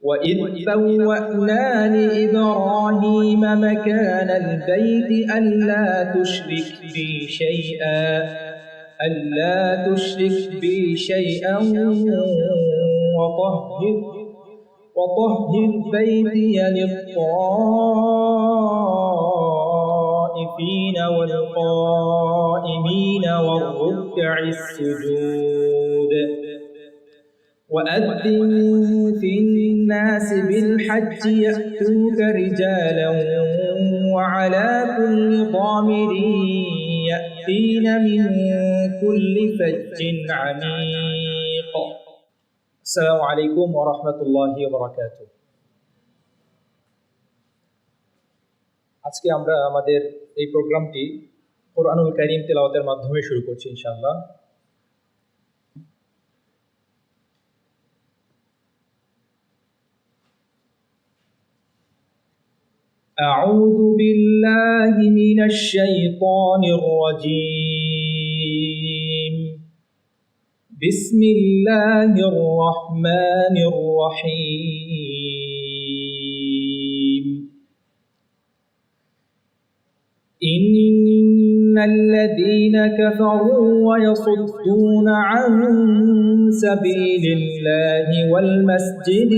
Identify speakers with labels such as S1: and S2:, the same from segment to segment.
S1: وإذ بوأنا لإبراهيم مكان البيت ألا تشرك بي شيئا وطهر بيتي للطائفين والقائمين والركع السجود وأذن في الناس بالحج يأتوك رجالا وعلى كل ضامر يأتين من كل فج عميق السلام عليكم ورحمة الله وبركاته আজকে আমরা আমাদের এই প্রোগ্রামটি কোরআনুল কারীম তেলাওয়াতের মাধ্যমে শুরু করছি ইনশাআল্লাহ। أعوذ بالله من الشيطان الرجيم بسم الله الرحمن الرحيم إن الذين كفروا ويصدون عن سبيل الله والمسجد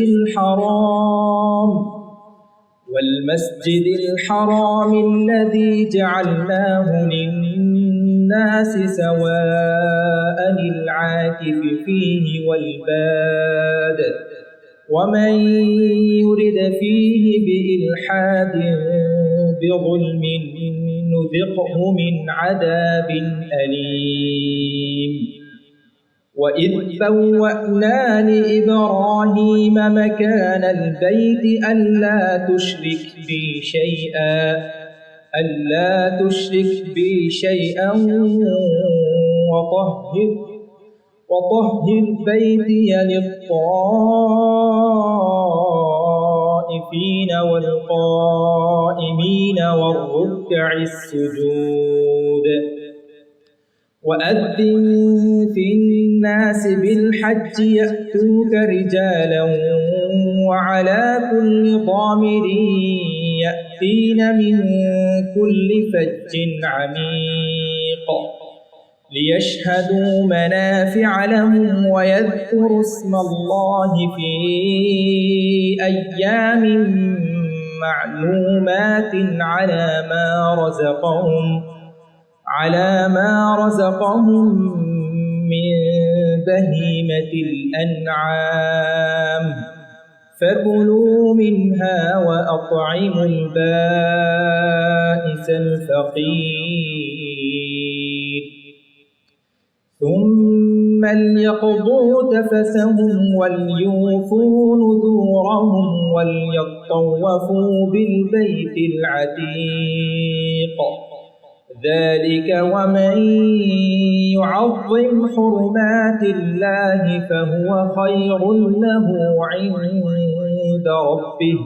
S1: الحرام الذي جعلناه للناس سواء العاكف فيه والباد ومن يرد فيه بإلحاد بظلم نذقه من عذاب أليم وإذ بوأنا لإبراهيم مكان البيت ألا تشرك بي شيئا وطهر بيتي للطائفين والقائمين والركع السجود وأذن في الناس بالحج يأتوك رجالا وعلى كل ضامر يأتين من كل فج عميق ليشهدوا منافع لهم ويذكروا اسم الله في أيام معلومات على ما رزقهم من بهيمة الأنعام فكلوا منها وأطعموا البائس الفقير ثم ليقضوا تفثهم وليوفوا نذورهم وليطوفوا بالبيت العتيق ذلك ومن يعظم حرمات الله فهو خير له عند ربه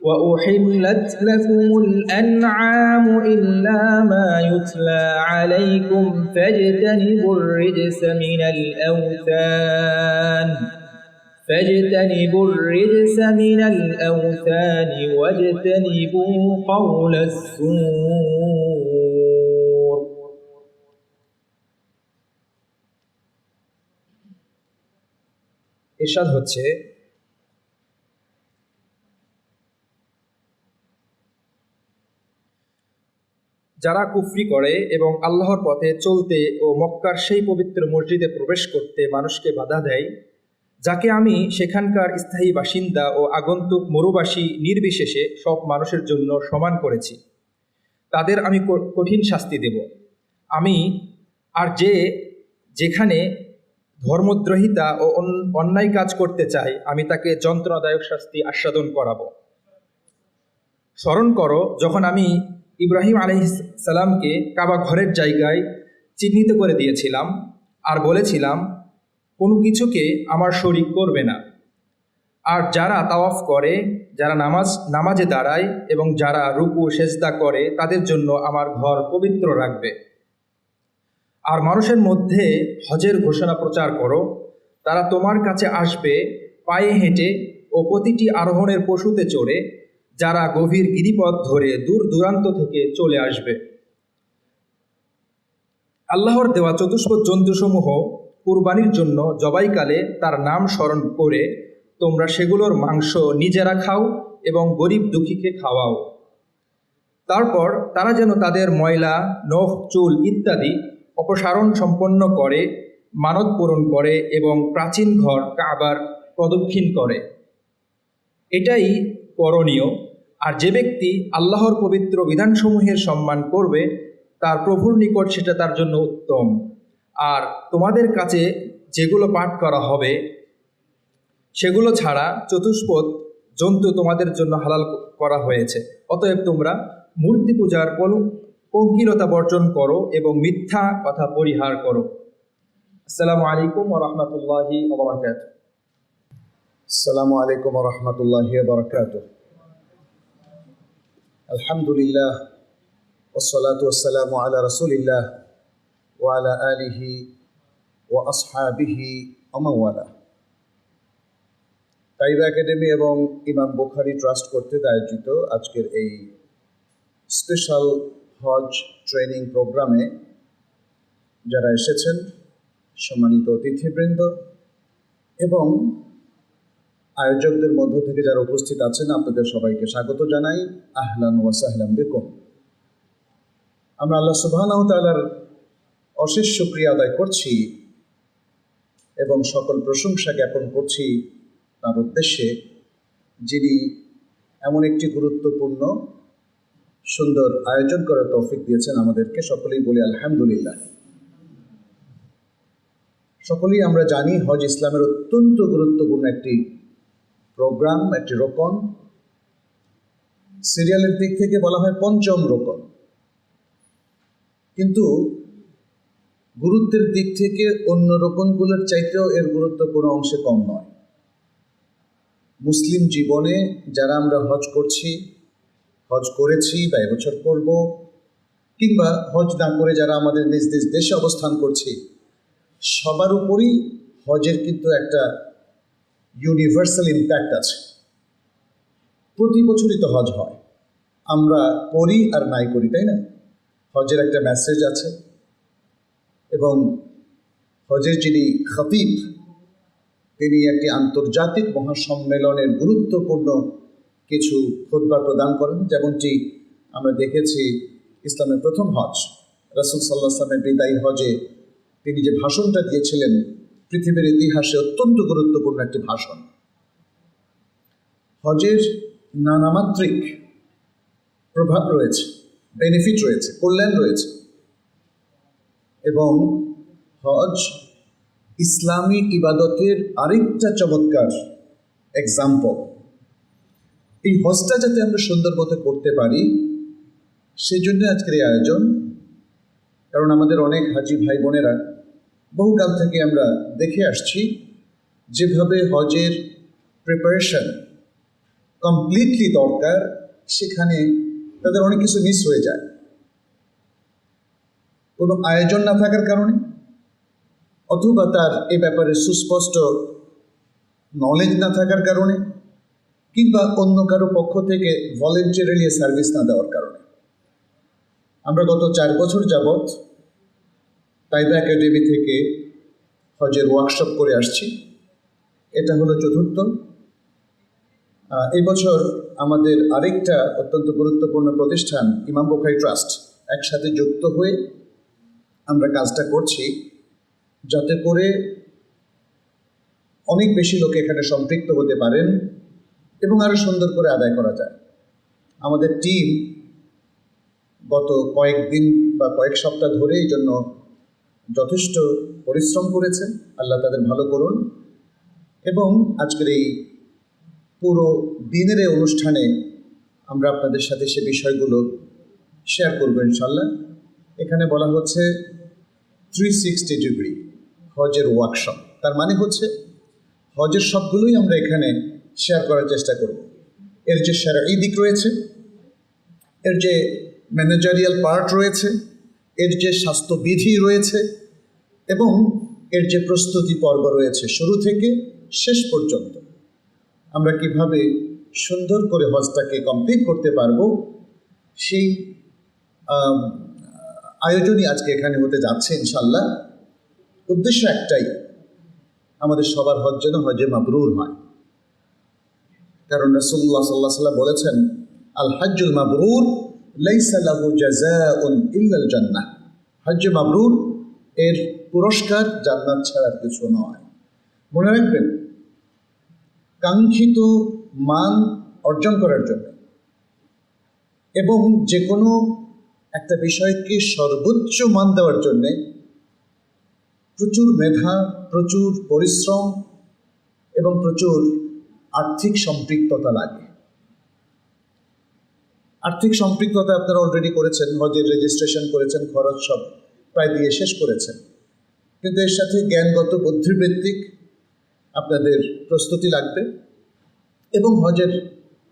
S1: وأحلت لكم الأنعام إلا ما يتلى عليكم فاجتنبوا الرجس من الأوثان واجتنبوا قول الزور ইরশাদ হচ্ছে যারা কুফরি করে এবং আল্লাহর পথে চলতে ও মক্কার সেই পবিত্র মসজিদে প্রবেশ করতে মানুষকে বাধা দেয়, যাকে আমি সেখানকার স্থায়ী বাসিন্দা ও আগন্তুক মরুবাসী নির্বিশেষে সব মানুষের জন্য সমান করেছি, তাদের আমি কঠিন শাস্তি দেব। আর যেখানে ধর্মদ্রোহিতা ও অন্যায় কাজ করতে চায় আমি তাকে যন্ত্রণাদায়ক শাস্তি আস্বাদন করাবো। স্মরণ করো যখন আমি ইব্রাহিম আলাইহিস সালামকে কাবা ঘরের জায়গায় চিহ্নিত করে দিয়েছিলাম আর বলেছিলাম, কোনো কিছুকে আমার শরীক করবে না। আর যারা তাওয়াফ করে, যারা নামাজে দাঁড়ায় এবং যারা রুকু সেজদা করে তাদের জন্য আমার ঘর পবিত্র রাখবে। আর মানুষের মধ্যে হজের ঘোষণা প্রচার করো, তারা তোমার কাছে আসবে পায়ে হেঁটে ও ও প্রতিটি আরোহণের পশুতে চড়ে, যারা গভীর গিরিপথ ধরে দূর দূরান্ত থেকে চলে আসবে। আল্লাহর দেওয়া চতুষ্পদ জন্তুসমূহ কুরবানির জন্য জবাইকালে তার নাম স্মরণ করে তোমরা সেগুলোর মাংস নিজেরা খাও এবং গরিব দুঃখীকে খাওয়াও। তারপর তারা যেন তাদের ময়লা, নখ, চুল ইত্যাদি অপসারণ সম্পন্ন করে, মানত পূরণ করে এবং প্রাচীন ঘর কাবার প্রদক্ষিণ করে। এটাই করণীয়। আর যে ব্যক্তি আল্লাহর পবিত্র বিধানসমূহের সম্মান করবে, তার প্রভুর নিকট সেটা তার জন্য উত্তম। আর তোমাদের কাছে যেগুলো পাঠ করা হবে সেগুলো ছাড়া চতুষ্পদ জন্তু তোমাদের জন্য হালাল করা হয়েছে। অতএব তোমরা মূর্তি পূজার পঙ্কিলতা বর্জন করো এবং মিথ্যা কথা পরিহার করো। আসসালামু আলাইকুম ওয়া রাহমাতুল্লাহি ওয়া বারাকাতুহু।
S2: আসসালামু আলাইকুম ওয়া রাহমাতুল্লাহি ওয়া বারাকাতুহু। আলহামদুলিল্লাহ ওয়াসসালাতু ওয়াসসালামু আলা রাসূলিল্লাহ ওয়া আলা আলিহি ওয়া আসহাবিহি ওয়া মান ওয়ালা। তাইবা একাডেমি এবং ইমাম বুখারী ট্রাস্ট কর্তৃক আয়োজিত আজকের এই স্পেশাল হজ ট্রেনিং প্রোগ্রামে যারা এসেছেন, সম্মানিত অতিথিবৃন্দ এবং আয়োজকদের মধ্য থেকে যারা উপস্থিত আছেন, আপনাদের সবাইকে স্বাগত জানাই। আহলান ওয়া সাহলান বিকুম। আমরা আল্লাহ সুবহানাহু ওয়া তাআলার অশেষ শুকরিয়া আদায় করছি এবং সকল প্রশংসা জ্ঞাপন করছি তার উদ্দেশ্যে, যিনি এমন একটি গুরুত্বপূর্ণ সুন্দর আয়োজন করার তৌফিক দিয়েছেন আমাদেরকে। সকলেই বলি আলহামদুলিল্লাহ। সকলেই আমরা জানি হজ ইসলামের অত্যন্ত গুরুত্বপূর্ণ একটি প্রোগ্রাম, একটি রোকন। সিরিয়ালের দিক থেকে বলা হয় পঞ্চম রোকন, কিন্তু গুরুত্বের দিক থেকে অন্য রোকনগুলোর চাইতেও এর গুরুত্ব কোনো অংশে কম নয়। মুসলিম জীবনে যারা আমরা হজ করছি, হজ করেছি বা এবছর করব, কিংবা হজ না করে যারা আমাদের নিজ নিজ দেশে অবস্থান করছি, সবার উপরই হজের কিন্তু একটা ইউনিভার্সাল ইম্প্যাক্ট আছে। প্রতি বছরই তো হজ হয়, আমরা করি আর নাই করি, তাই না? হজের একটা মেসেজ আছে এবং হজের যিনি খতিব, তিনি একটি আন্তর্জাতিক মহাসম্মেলনের গুরুত্বপূর্ণ কিছু খুতবা প্রদান করেন। যেমনটি আমরা দেখেছি ইসলামের প্রথম হজ, রাসূল সাল্লাল্লাহু আলাইহি ওয়াসাল্লামের বিদায়ী হজে তিনি যে ভাষণটা দিয়েছিলেন, পৃথিবীর ইতিহাসে অত্যন্ত গুরুত্বপূর্ণ একটি ভাষণ। হজের নানামাত্রিক প্রভাব রয়েছে, বেনিফিট রয়েছে, কল্যাণ রয়েছে এবং হজ ইসলামী ইবাদতের আরেকটা চমৎকার এক্সাম্পল। এই হজটা যাতে আমরা সুন্দর মতো করতে পারি, সেই জন্য আজকের এই আয়োজন। কারণ আমাদের অনেক হাজি ভাই বোনেরা বহুকাল থেকে আমরা দেখে আসছি যেভাবে হজের প্রিপারেশন কমপ্লিটলি দরকার, সেখানে তাদের অনেক কিছু মিস হয়ে যায়। কোনো আয়োজন না থাকার কারণে, অথবা তার এ ব্যাপারে সুস্পষ্ট নলেজ না থাকার কারণে, কিংবা অন্য কারো পক্ষ থেকে ভলেন্টারিলি সার্ভিস না দেওয়ার কারণে। আমরা গত 4 বছর যাবৎ তাইবা একাডেমি থেকে হজের ওয়ার্কশপ করে আসছি। এটা হলো চতুর্থ। এই বছর আমাদের আরেকটা অত্যন্ত গুরুত্বপূর্ণ প্রতিষ্ঠান ইমাম বুখারী ট্রাস্ট একসাথে যুক্ত হয়ে আমরা কাজটা করছি, যাতে করে অনেক বেশি লোক এখানে সম্পৃক্ত হতে পারেন এবং আরও সুন্দর করে আদায় করা যায়। আমাদের টিম গত কয়েকদিন বা কয়েক সপ্তাহ ধরে এই জন্য যথেষ্ট পরিশ্রম করেছে। আল্লাহ তাদের ভালো করুন। এবং আজকের এই পুরো দিনের এই অনুষ্ঠানে আমরা আপনাদের সাথে সে বিষয়গুলো শেয়ার করব ইনশাল্লাহ। এখানে বলা হচ্ছে 360 ডিগ্রি হজের ওয়ার্কশপ। তার মানে হচ্ছে হজের সবগুলোই আমরা এখানে শেয়ার করার চেষ্টা করব। এর যে শারঈ দিক রয়েছে, এর যে ম্যানেজারিয়াল পার্ট রয়েছে, এর যে স্বাস্থ্যবিধি রয়েছে এবং এর যে প্রস্তুতি পর্ব রয়েছে শুরু থেকে শেষ পর্যন্ত, আমরা কিভাবে সুন্দর করে হজটাকে কমপ্লিট করতে পারবো, সেই আয়োজনই আজকে এখানে হতে যাচ্ছে ইনশাল্লাহ। উদ্দেশ্য একটাই, আমাদের সবার হজ যেন হজে মাবরুর হয়। কারণ রাসূলুল্লাহ সাল্লাল্লাহু আলাইহি ওয়াসাল্লাম বলেছেন, আল হজ্জুল মাবরুর লাইসা লাহু জাযাউন ইল্লাল জান্নাহ। হজ্জে মাবরুর এর পুরস্কার জান্নাত ছাড়া আর কিছু নয়। মনে রাখবেন, কাঙ্ক্ষিত মান অর্জন করার জন্য এবং যে কোনো একটা বিষয়কে সর্বোচ্চ মান দেওয়ার জন্যে প্রচুর মেধা, প্রচুর পরিশ্রম এবং প্রচুর আর্থিক সম্পৃক্ততা লাগে। আর্থিক সম্পৃক্ততা আপনারা অলরেডি করেছেন, হজের রেজিস্ট্রেশন করেছেন, খরচ সব প্রায় দিয়ে শেষ করেছেন, কিন্তু এর সাথে জ্ঞানগত বুদ্ধিবৃত্তিক আপনাদের প্রস্তুতি লাগবে। এবং হজের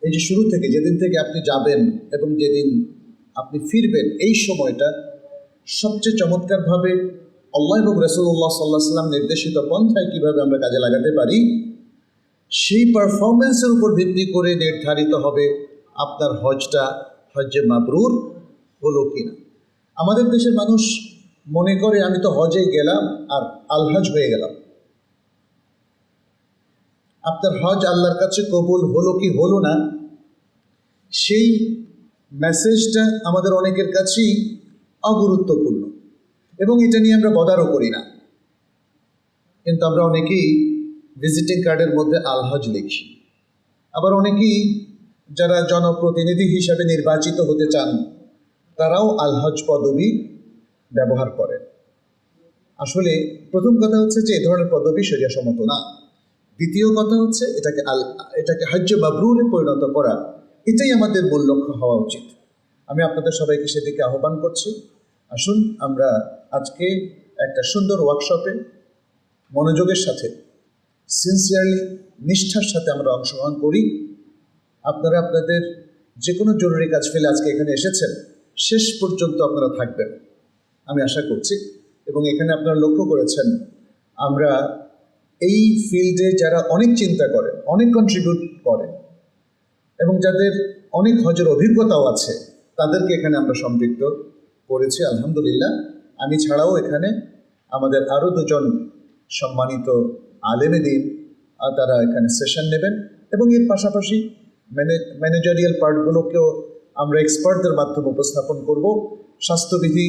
S2: এই যে শুরু থেকে, যেদিন থেকে আপনি যাবেন এবং যেদিন আপনি ফিরবেন, এই সময়টা সবচেয়ে চমৎকারভাবে আল্লাহ এবং রাসূলুল্লাহ সাল্লাল্লাহু আলাইহি ওয়াসাল্লাম নির্দেশিত পন্থায় কীভাবে আমরা কাজে লাগাতে পারি, সেই পারফরমেন্সের উপর ভিত্তি করে নির্ধারিত হবে আপনার হজটা হজ্জে মাবরুর হলো কিনা। আমাদের দেশের মানুষ মনে করে আমি তো হজে গেলাম আর আলহাজ হয়ে গেলাম। আপনার হজ আল্লাহর কাছে কবুল হলো কি হলো না, সেই মেসেজটা আমাদের অনেকের কাছেই অগুরুত্বপূর্ণ এবং এটা নিয়ে আমরা বদারও করি না। কিন্তু আমরা অনেকেই ভিজিটিং কার্ডের মধ্যে আলহাজ লিখি। আবার অনেকেই যারা জনপ্রতিনিধি হিসাবে নির্বাচিত হতে চান, তারাও আলহাজ পদবি ব্যবহার করেন। আসলে প্রথম কথা হচ্ছে যে এ ধরনের পদবি শরিয়াসম্মত না। দ্বিতীয় কথা হচ্ছে এটাকে হজ্জে মাবরুরে পরিণত করা, এটাই আমাদের মূল লক্ষ্য হওয়া উচিত। আমি আপনাদের সবাইকে সেদিকে আহ্বান করছি। আসুন আমরা আজকে একটা সুন্দর ওয়ার্কশপে মনোযোগের সাথে, সিনসিয়ারলি, নিষ্ঠার সাথে আমরা অংশগ্রহণ করি। আপনারা আপনাদের যে কোনো জরুরি কাজ ফেলে আজকে এখানে এসেছেন, শেষ পর্যন্ত আপনারা থাকবেন আমি আশা করছি। এবং এখানে আপনারা লক্ষ্য করেছেন, আমরা এই ফিল্ডে যারা অনেক চিন্তা করেন, অনেক কন্ট্রিবিউট করেন এবং যাদের অনেক হজের অভিজ্ঞতাও আছে, তাদেরকে এখানে আমরা সম্পৃক্ত করেছি আলহামদুলিল্লাহ। আমি ছাড়াও এখানে আমাদের আরও দুজন সম্মানিত আলেমে দ্বীন তারা এখানে সেশন নেবেন এবং এর পাশাপাশি ম্যানেজারিয়াল পার্টগুলোকেও আমরা এক্সপার্টদের মাধ্যমে উপস্থাপন করব। স্বাস্থ্যবিধি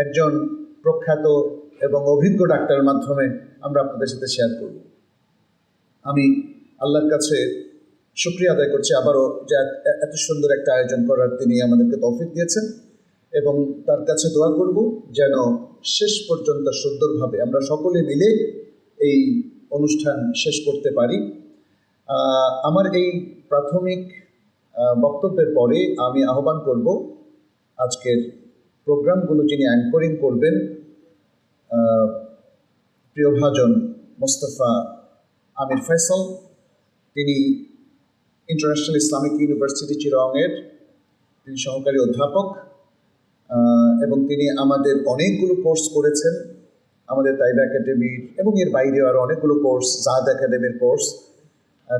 S2: একজন প্রখ্যাত এবং অভিজ্ঞ ডাক্তারের মাধ্যমে আমরা আপনাদের সাথে শেয়ার করব। আমি আল্লাহর কাছে শুকরিয়া আদায় করছি আবারও যে এত সুন্দর একটা আয়োজন করার তিনি আমাদেরকে তৌফিক দিয়েছেন, এবং তার কাছে দোয়া করব যেন শেষ পর্যন্ত সুন্দরভাবে আমরা সকলে মিলে এই অনুষ্ঠান শেষ করতে পারি। আমার এই প্রাথমিক বক্তব্যের পরে আমি আহ্বান করব আজকের প্রোগ্রামগুলো যিনি অ্যাঙ্করিং করবেন, প্রিয়ভাজন মোস্তফা আমির ফয়সাল। তিনি ইন্টারন্যাশনাল ইসলামিক ইউনিভার্সিটি চিরংয়ের তিনি সহকারী অধ্যাপক এবং তিনি আমাদের অনেকগুলো কোর্স করেছেন, আমাদের তাইবা একাডেমির এবং এর বাইরেও আরও অনেকগুলো কোর্স, জাদ একাডেমির কোর্স।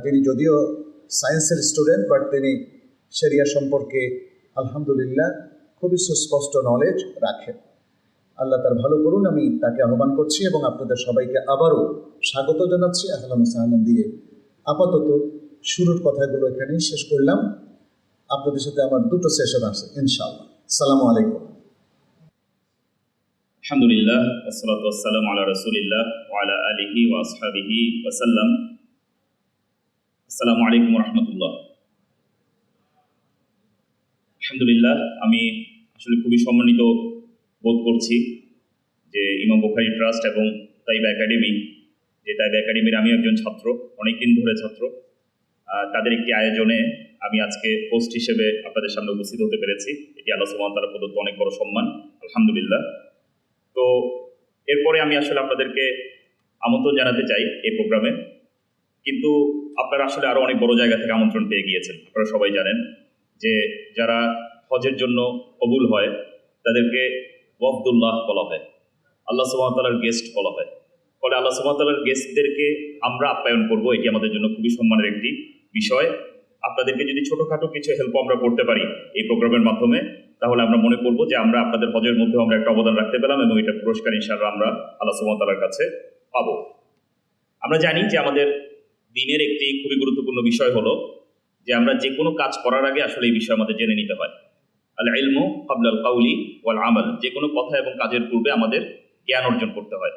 S2: তিনি যদিও সায়েন্সের স্টুডেন্ট, বাট তিনি শরিয়া সম্পর্কে আলহামদুলিল্লাহ খুবই সুস্পষ্ট নলেজ রাখেন। আল্লাহ তার ভালো করুন। আমি তাকে আহ্বান করছি এবং আপনাদের সবাইকে আবারও স্বাগত জানাচ্ছি আহলান সাহলান দিয়ে। আপাতত শুরুর কথাগুলো এখানেই শেষ করলাম। আপনাদের সাথে আমার দুটো সেশন আছে ইনশাআল্লাহ। আসসালামু আলাইকুম।
S3: আলহামদুলিল্লাহ, ওয়াসসালাতু ওয়াসসালামু আলা রাসূলিল্লাহ ওয়া আলা আলিহি ওয়া আসহাবিহি ওয়া সাল্লাম। আসসালামু আলাইকুম ওয়া রাহমাতুল্লাহ। আলহামদুলিল্লাহ, আমি আসলে খুবই সম্মানিত বোধ করছি যে ইমাম বুখারী ট্রাস্ট এবং তাইবা একাডেমি, যে তাইবা একাডেমির আমি একজন ছাত্র, অনেকদিন ধরে ছাত্র, তাদের একটি আয়োজনে আমি আজকে হোস্ট হিসেবে আপনাদের সামনে উপস্থিত হতে পেরেছি। এটি আল্লাহ সুবহানাহু ওয়া তাআলার প্রদত্ত অনেক বড় সম্মান, আলহামদুলিল্লাহ। তো এরপরে আমি আসলে আপনাদেরকে আমন্ত্রণ জানাতে চাই এই প্রোগ্রামে, কিন্তু আপনারা আসলে আরও অনেক বড় জায়গা থেকে আমন্ত্রণ পেয়ে গিয়েছেন। আপনারা সবাই জানেন যে যারা হজের জন্য কবুল হয় তাদেরকে ওয়াফদুল্লাহ বলা হয়, আল্লাহ সুবহানাহু ওয়া তাআলার গেস্ট বলা হয়। ফলে আল্লাহ সুবহানাহু ওয়া তাআলার গেস্টদেরকে আমরা আপ্যায়ন করব, এটি আমাদের জন্য খুবই সম্মানের একটি বিষয়। আপনাদেরকে যদি ছোটোখাটো কিছু হেল্প আমরা করতে পারি এই প্রোগ্রামের মাধ্যমে, তাহলে আমরা মনে করব যে আমরা আপনাদের হজের মধ্যে আমরা একটা অবদান রাখতে পেলাম এবং এটা পুরস্কার ইনশাআল্লাহ আমরা আল্লাহ সুবহানাহু ওয়া তাআলার কাছে পাবো। আমরা জানি যে আমাদের দিনের একটি খুবই গুরুত্বপূর্ণ বিষয় হলো যে আমরা যে কোনো কাজ করার আগে আসলে এই বিষয় আমাদের জেনে নিতে হয়। আল ইলমু ক্বাবলা আল কাউলি ওয়াল আমাল, যে কোনো কথা এবং কাজের পূর্বে আমাদের জ্ঞান অর্জন করতে হয়।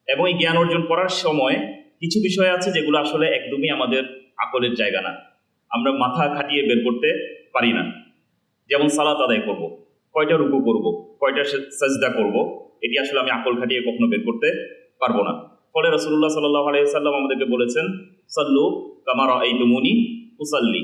S3: এবং এই জ্ঞান অর্জন করার সময় কিছু বিষয় আছে যেগুলো আসলে একদমই আমাদের আকলের জায়গা না, আমরা মাথা খাটিয়ে বের করতে পারি না। যেমন সালাত আদায় করব, কয়টা রুকু করব, কয়টা সাজদা করব, এটি আসলে আমি আকল খাটিয়ে কখনো বের করতে পারবো না। ফলে রাসূলুল্লাহ সাল্লাল্লাহু আলাইহি ওয়াসাল্লাম আমাদেরকে বলেছেন, সাল্লু কামা রাআইতুমুনি উসাল্লি,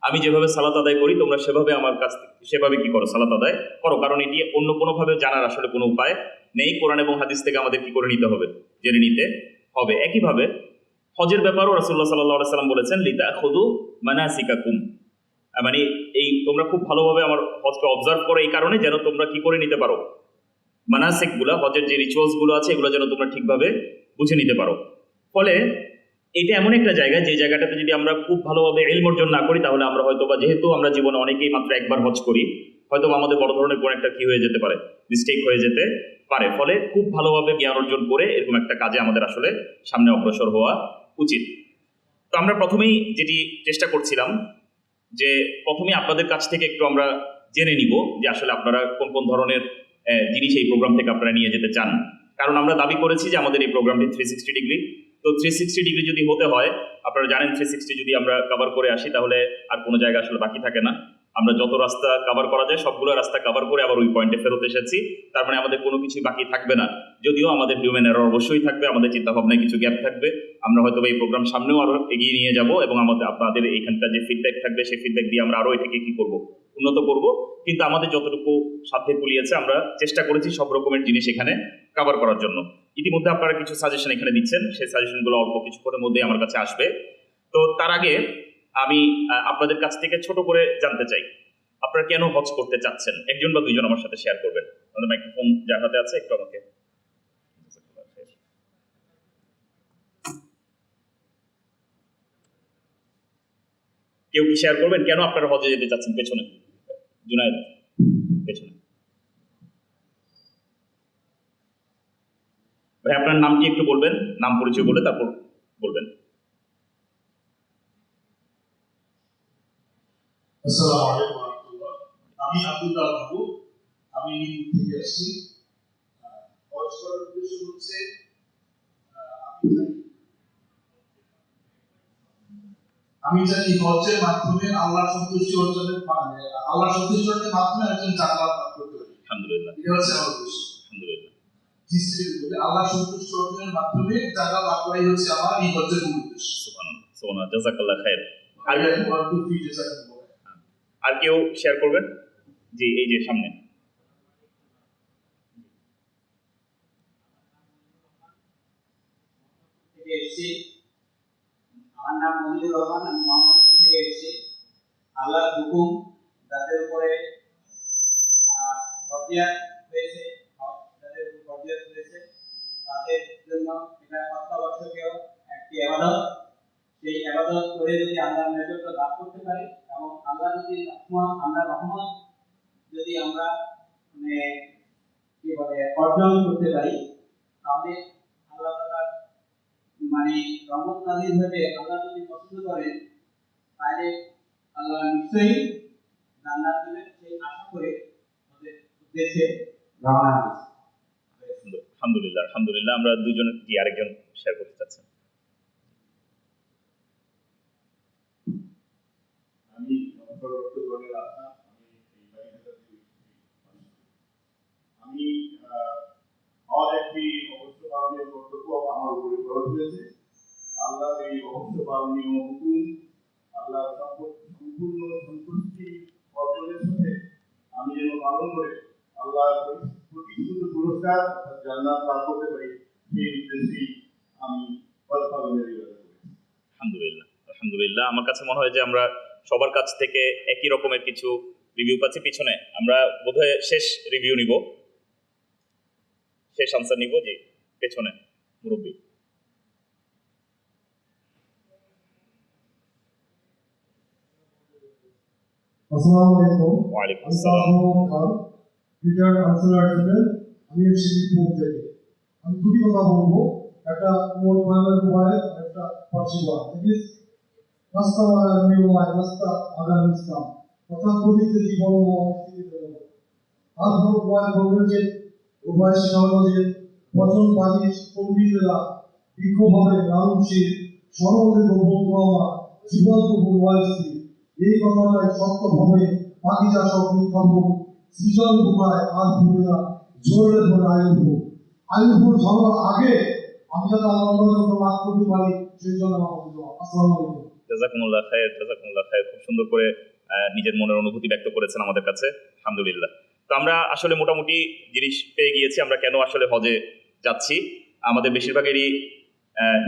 S3: আমি যেভাবে সালাত আদায় করি তোমরা সেভাবে আমার কাছ থেকে সেভাবে কি করো, সালাত আদায় করো। কারণ এটি অন্য কোনোভাবে জানার আসলে কোনো উপায় নেই, কোরআন এবং হাদিস থেকে আমাদের কি করে নিতে হবে, জেনে নিতে হবে। একইভাবে হজের ব্যাপারও রাসূলুল্লাহ সাল্লাল্লাহু আলাইহি ওয়াসাল্লাম বলেছেন, লিতাখুযু মানাসিকাকুম, মানে এই তোমরা খুব ভালোভাবে আমার হজকে অবজার্ভ করো, এই কারণে যেন তোমরা কি করে নিতে পারো, মানাসিকগুলো, হজের যে রিচুয়ালসগুলো আছে এগুলো যেন তোমরা ঠিকভাবে বুঝে নিতে পারো। ফলে এটা এমন একটা জায়গা, যে জায়গাটাতে যদি আমরা খুব ভালোভাবে ইলম অর্জন না করি, তাহলে আমরা হয়তো বা, যেহেতু আমরা জীবনে অনেকেই মাত্র একবার হজ করি, হয়তো আমাদের বড় ধরনের কোনো একটা কি হয়ে যেতে পারে, মিস্টেক হয়ে যেতে পারে। ফলে খুব ভালোভাবে জ্ঞান অর্জন করে এরকম একটা কাজে আমাদের আসলে সামনে অগ্রসর হওয়া উচিত। তো আমরা প্রথমেই যেটি চেষ্টা করছিলাম যে প্রথমে আপনাদের কাছ থেকে একটু আমরা জেনে নিব যে আসলে আপনারা কোন কোন ধরনের জিনিস এই প্রোগ্রাম থেকে আপনারা নিয়ে যেতে চান। কারণ আমরা দাবি করেছি যে আমাদের এই প্রোগ্রামটি 360 ডিগ্রি। তো 360 ডিগ্রি যদি হতে হয়, আপনারা জানেন 360 যদি আমরা কভার করে আসি তাহলে আর কোনো জায়গা আসলে বাকি থাকে না। আমরা যত রাস্তা কভার করা যায় সবগুলো রাস্তা কভার করে আবার ওই পয়েন্টে ফেরত এসেছি, তার মানে আমাদের কোনো কিছুই বাকি থাকবে না। যদিও আমাদের হিউম্যান এরর অবশ্যই থাকবে, আমাদের চিন্তাভাবনায় কিছু গ্যাপ থাকবে, আমরা হয়তো এই প্রোগ্রাম সামনেও আরও এগিয়ে নিয়ে যাব এবং আমাদের আপনাদের এইখানকার যে ফিডব্যাক থাকবে সেই ফিডব্যাক দিয়ে আমরা আরও এটাকে কি করব, উন্নত করব। কিন্তু আমাদের যতটুকু সাধ্যে কুলিয়েছে আমরা চেষ্টা করেছি সব রকমের জিনিস এখানে কভার করার জন্য। ইতিমধ্যে আপনারা কিছু সাজেশন এখানে দিচ্ছেন, সেই সাজেশনগুলো অল্প কিছুক্ষণের মধ্যেই আমার কাছে আসবে। তো তার আগে আমি আপনাদের কাছ থেকে ছোট করে জানতে চাই, আপনারা কেন হজ করতে চাচ্ছেন? একজন বা দুইজন আমার সাথে শেয়ার করবেন। আমাদের মাইক্রোফোন যার হাতে আছে একটু আমাকে। কেউ কি শেয়ার করবেন কেন আপনারা হজে যেতে চাচ্ছেন? পেছনে জুনায়েদ, পেছনে। ভাই আপনার নামটি একটু বলবেন, নাম পরিচয় বলে তারপর বলবেন।
S4: আসসালামু আলাইকুম ওয়া রাহমাতুল্লাহ। আমি আব্দুল্লাহ মাহবুব, আমি মিরপুর থেকে আসছি। হজ করার উদ্দেশ্য হচ্ছে আমি জানি হজের মাধ্যমে আল্লাহর সন্তুষ্টি অর্জনের আল্লাহর সন্তুষ্টি অর্জনের মাধ্যমে একজন জান্নাত লাভ করতে পারে।
S3: আলহামদুলিল্লাহ,
S4: এটা হচ্ছে আমার উদ্দেশ্য।
S3: আলহামদুলিল্লাহ।
S4: আল্লাহর সন্তুষ্টি অর্জনের মাধ্যমে জান্নাত লাভ করাই হচ্ছে আমার এই হজের মূল উদ্দেশ্য।
S3: সুবহানাল্লাহ, সুবহানাল্লাহ, জাযাকাল্লাহ খাইর।
S4: আর
S3: আর কেউ শেয়ার করবেন? জি, এই যে সামনে।
S5: আমার নাম মনিরুর রহমান, আমি মোহাম্মদপুর থেকে এসেছি। আল্লাহর হুকুম যাদের উপরে ফরজিয়াত হয়েছে, যাদের উপর ফরজিয়াত হয়েছে তাদের জন্য এটা অত্যাবশ্যকীয় একটি ইবাদত। সেই ইবাদত করে যদি আল্লাহর নৈকট্য লাভ করতে পারি এবং আল্লাহ যদি রহমত যদি আমরা মানে কি বলে অর্জন করতে পারি, তাহলে আল্লাহ তাআলা মানে রহমত নাযিল হবে। আল্লাহ যদি পছন্দ করেন তাহলে আল্লাহ নিশ্চয়ই জান্নাত দিবেন, সেই আশা করে আমাদের উদ্দেশ্যে রওনা হয়েছে।
S3: আলহামদুলিল্লাহ, আলহামদুলিল্লাহ। আমরা দুজন কি আরেকজন শেয়ার করতে চাচ্ছেন?
S4: আমি আমি হজ একটি অবশ্য পালনীয় কর্তব্য আমার উপরে ফরজ হয়েছে। আল্লাহর এই অবশ্য পালনীয় হুকুম, আল্লাহর সম্পূর্ণ সন্তুষ্টি অর্জনের সাথে আমি যেন পালন করে আল্লাহর প্রতিষ্ঠিত পুরস্কার জান্নাত লাভ করতে পারি, সেই উদ্দেশ্যেই আমি হজ পালনের ইবাদত করি।
S3: আলহামদুলিল্লাহ, আলহামদুলিল্লাহ। আমার কাছে মনে হয় যে আমরা সবার কাছ থেকে একই রকমের কিছু রিভিউ পাচ্ছি। পিছনে আমরা বোধহয় শেষ রিভিউ নিব, শেষ আনসার নিব। যে পেছনে মুরব্বী।
S6: আসসালামু আলাইকুম।
S3: ওয়ালাইকুম
S6: আমি
S3: আসসালাম।
S6: তাজমহল খান, রিটায়ার্ড আনসার জেনারেল। আমি শিবপুর থেকে। আমি দুটি কথা বলবো, একটা মোর বাংলার মোবাইল, একটা ফার্সি ওয়ার্ড। ইট ইজ রাস্তা নিয়মায় রাস্তা আগাম ইসলাম, অর্থাৎ গতিতে জীবন ও অস্থিতিতে জীবন। আর উভয় বলবেন যে উভয় শেখানো যে বচনবাদী পণ্ডিতেরা বিক্ষোভভাবে লালনশীল সরল বন্ধুমা জীবন বয়সী এই কথাটাই সত্যভাবে বাকিটা সব মিথ্যাব সৃজন বোকায় আর ভুলে না জোরে ধরে আয়ুভূর ধরার আগে আমি যাতে আল্লাহ লাভ করতে পারি সেই জন্য আমাকে দেওয়া। আসসালামু আলাইকুম।
S3: জাযাকুমুল্লাহ খায়ের, জাযাকুমুল্লাহ খায়ের। খুব সুন্দর করে নিজের মনের অনুভূতি ব্যক্ত করেছেন আমাদের কাছে, আলহামদুলিল্লাহ। তো আমরা আসলে মোটামুটি জিনিস পেয়ে গিয়েছি আমরা কেন আসলে হজে যাচ্ছি। আমাদের বেশিরভাগেরই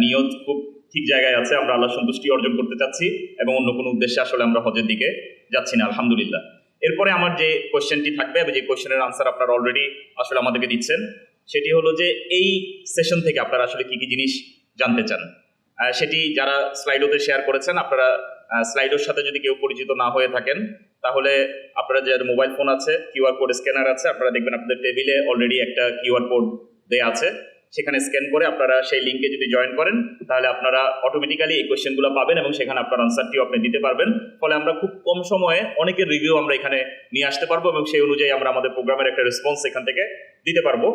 S3: নিয়ত খুব ঠিক জায়গায় আছে, আমরা আল্লাহ সন্তুষ্টি অর্জন করতে চাচ্ছি এবং অন্য কোনো উদ্দেশ্যে আসলে আমরা হজের দিকে যাচ্ছি না, আলহামদুলিল্লাহ। এরপরে আমার যে কোয়েশ্চেনটি থাকবে এবং যে কোয়েশ্চেনের আনসার আপনারা অলরেডি আসলে আমাদেরকে দিচ্ছেন, সেটি হলো যে এই সেশন থেকে আপনারা আসলে কি কি জিনিস জানতে চান। সেটি যারা স্লাইডোতে শেয়ার করেছেন, আপনারা স্লাইডোর সাথে যদি কেউ পরিচিত না হয়ে থাকেন, তাহলে আপনারা যাদের মোবাইল ফোন আছে, কিউআর কোড স্ক্যানার আছে, আপনারা দেখবেন আপনাদের টেবিলে অলরেডি একটা কিউআর কোড দেয়া আছে। সেখানে স্ক্যান করে আপনারা সেই লিঙ্কে যদি জয়েন করেন, তাহলে আপনারা অটোমেটিক্যালি এই কোয়েশ্চেনগুলো পাবেন এবং সেখানে আপনার আনসারটিও আপনি দিতে পারবেন। ফলে আমরা খুব কম সময়ে অনেকের রিভিউ আমরা এখানে নিয়ে আসতে পারবো এবং সেই অনুযায়ী আমরা আমাদের প্রোগ্রামের একটা রেসপন্স এখান থেকে দিতে পারবো।